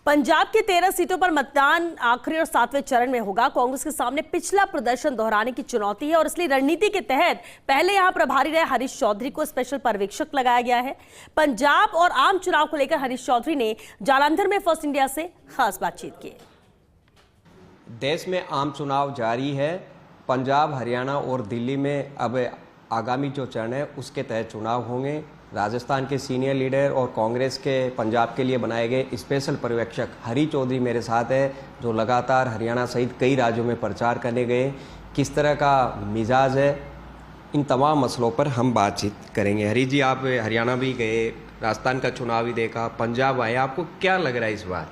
पंजाब की 13 सीटों पर मतदान आखिरी और 7वें चरण में होगा। कांग्रेस के सामने पिछला प्रदर्शन दोहराने की चुनौती है और इसलिए रणनीति के तहत पहले यहां प्रभारी रहे हरीश चौधरी को स्पेशल पर्यवेक्षक लगाया गया है। पंजाब और आम चुनाव को लेकर हरीश चौधरी ने जालंधर में फर्स्ट इंडिया से खास बातचीत की। देश में आम चुनाव जारी है। पंजाब, हरियाणा और दिल्ली में अब आगामी जो चरण है उसके तहत चुनाव होंगे। राजस्थान के सीनियर लीडर और कांग्रेस के पंजाब के लिए बनाए गए स्पेशल पर्यवेक्षक हरीश चौधरी मेरे साथ है, जो लगातार हरियाणा सहित कई राज्यों में प्रचार करने गए। किस तरह का मिजाज है, इन तमाम मसलों पर हम बातचीत करेंगे। हरीश जी, आप हरियाणा भी गए, राजस्थान का चुनाव भी देखा, पंजाब आए, आपको क्या लग रहा है इस बार?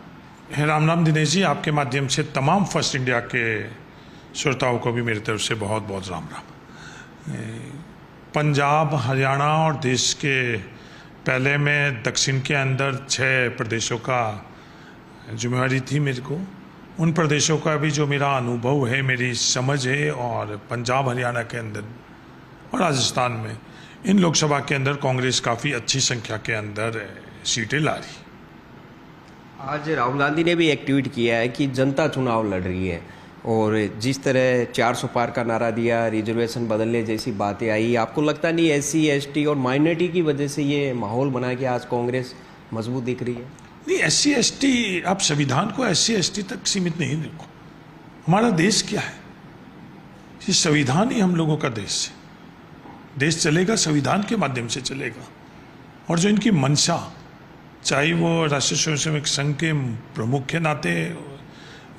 राम राम दिनेश जी, आपके माध्यम से तमाम फर्स्ट इंडिया के श्रोताओं को भी मेरी तरफ से बहुत बहुत राम राम। पंजाब, हरियाणा और देश के पहले में दक्षिण के अंदर 6 प्रदेशों का जिम्मेवारी थी मेरे को। उन प्रदेशों का भी जो मेरा अनुभव है, मेरी समझ है, और पंजाब हरियाणा के अंदर और राजस्थान में इन लोकसभा के अंदर कांग्रेस काफ़ी अच्छी संख्या के अंदर सीटें ला रही। आज राहुल गांधी ने भी एक ट्वीट किया है कि जनता चुनाव लड़ रही है, और जिस तरह 400 पार का नारा दिया, रिजर्वेशन बदलने जैसी बातें आई, आपको लगता नहीं SC ST और माइनॉरिटी की वजह से ये माहौल बना के आज कांग्रेस मजबूत दिख रही है? नहीं, SC ST, आप संविधान को SC ST तक सीमित नहीं रखो। हमारा देश क्या है? ये संविधान ही हम लोगों का देश है। देश चलेगा संविधान के माध्यम से चलेगा, और जो इनकी मंशा, चाहे वो राष्ट्रीय स्वयंसेवक संघ के प्रमुख के नाते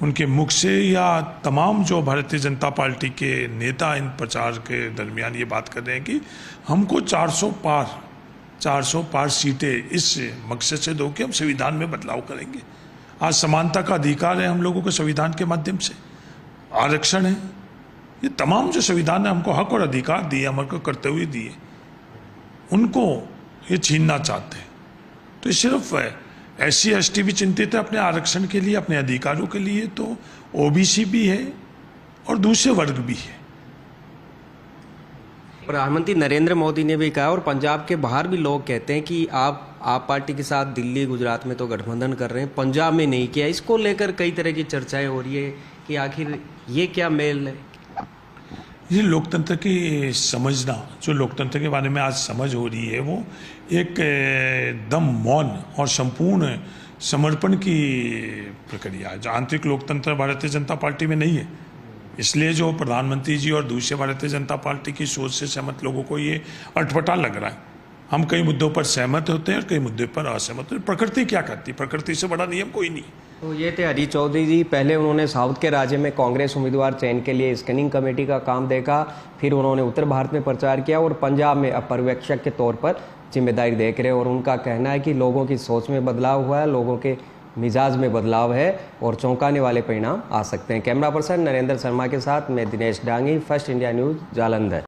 उनके मुख से, या तमाम जो भारतीय जनता पार्टी के नेता इन प्रचार के दरमियान ये बात कर रहे हैं कि हमको 400 पार सीटें इस मकसद से दो कि हम संविधान में बदलाव करेंगे। आज समानता का अधिकार है हम लोगों को संविधान के माध्यम से, आरक्षण है, ये तमाम जो संविधान ने हमको हक और अधिकार दिए, हमको कर्तव्य दिए, उनको ये छीनना चाहते हैं। तो ये सिर्फ SC ST भी चिंतित है अपने आरक्षण के लिए, अपने अधिकारों के लिए, तो OBC भी है और दूसरे वर्ग भी है। प्रधानमंत्री नरेंद्र मोदी ने भी कहा, और पंजाब के बाहर भी लोग कहते हैं कि आप पार्टी के साथ दिल्ली, गुजरात में तो गठबंधन कर रहे हैं, पंजाब में नहीं किया। इसको लेकर कई तरह की चर्चाएं हो रही है कि आखिर ये क्या मेल है? ये लोकतंत्र की समझना, जो लोकतंत्र के बारे में आज समझ हो रही है, वो एक दम मौन और संपूर्ण समर्पण की प्रक्रिया है। जो आंतरिक लोकतंत्र भारतीय जनता पार्टी में नहीं है, इसलिए जो प्रधानमंत्री जी और दूसरे भारतीय जनता पार्टी की सोच से सहमत लोगों को ये अटपटा लग रहा है। हम कई मुद्दों पर सहमत होते हैं और कई मुद्दों पर असहमत होते हैं। प्रकृति क्या करती है? प्रकृति से बड़ा नियम कोई नहीं। तो ये थे हरीश चौधरी जी। पहले उन्होंने साउथ के राज्य में कांग्रेस उम्मीदवार चयन के लिए स्क्रीनिंग कमेटी का काम देखा, फिर उन्होंने उत्तर भारत में प्रचार किया, और पंजाब में अब पर्यवेक्षक के तौर पर जिम्मेदारी देख रहे हैं। और उनका कहना है कि लोगों की सोच में बदलाव हुआ है, लोगों के मिजाज में बदलाव है, और चौंकाने वाले परिणाम आ सकते हैं। कैमरा पर्सन नरेंद्र शर्मा के साथ मैं Dinesh Dangi, first India news, Jalandhar.